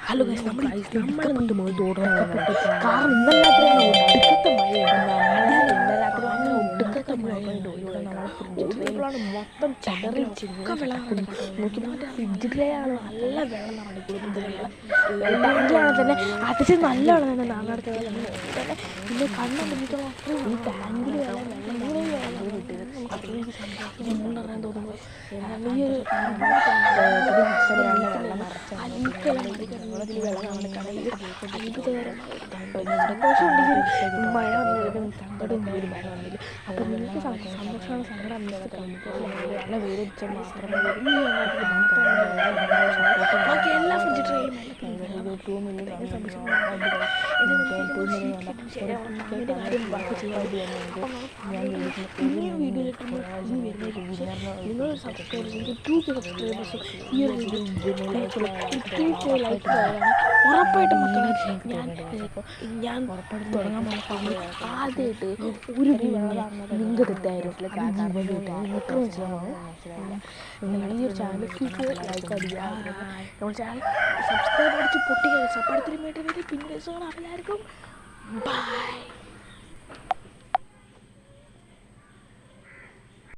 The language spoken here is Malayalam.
ഹലോ ഗൈസ്, നമ്മൾ ഇഷ്ടപ്പെട്ട് പോയി തോടുന്നത് കാരണം ഇന്നലെ രാത്രിയാണ് ഒടുക്കത്തെ മഴയുണ്ട്. ഇന്നലെ രാത്രി അങ്ങനെ ഒടുക്കത്തെ മഴയുണ്ട്. ഇവിടെ നമ്മളെ ഫ്രിഡ്ജിലാണ് മൊത്തം ചതറി ചിക്ക വെള്ളം നോക്കിയപ്പോൾ മറ്റേ ഫ്രിഡ്ജിലാണ് നല്ല വെള്ളം നിറഞ്ഞു കൊടുക്കുന്നത്. ടാങ്കിലാണ് തന്നെ അടിച്ച് നല്ല വെള്ളം തന്നെ നാളത്തെ തന്നെ പിന്നെ കണ്ണു പിടിക്കാൻ മാത്രം ഈ ടാങ്കിൽ വെള്ളം മുന്നറിയാൻ തോന്നുന്നു. ഈ ഒരു മഴ വന്നിട്ട് തങ്കടും ഒരു മഴ വന്നില്ല. അപ്പോൾ നിങ്ങൾക്ക് സന്തോഷമാണ് സങ്കടം നല്ല വെയിലടിച്ച മാത്രമേ ബാക്കി എല്ലാ ഫ്രിഡ്ജ് ട്രെയിലും നിങ്ങൾ സബ്സ്ക്രൈബ് ചെയ്ത് 2K സബ്സ്ക്രൈബേഴ്സ് ഈ ഒരു ലൈക്ക് ഉറപ്പായിട്ടും മക്കളെ ഞാൻ തുടങ്ങാൻ പോകുന്ന ആദ്യമായിട്ട് ഒരു ലിങ്ക് തെറ്റായിരുന്നു. നിങ്ങൾ ഈ ഒരു ചാനൽ ലൈക്ക് അടിക്കുക, നമ്മൾ ചാനൽ സബ്സ്ക്രൈബ് അടിച്ച് പൊട്ടിക്കുക. സപ്പാടത്തിന് വേണ്ടി പിന്നെ എല്ലാവർക്കും ബൈ.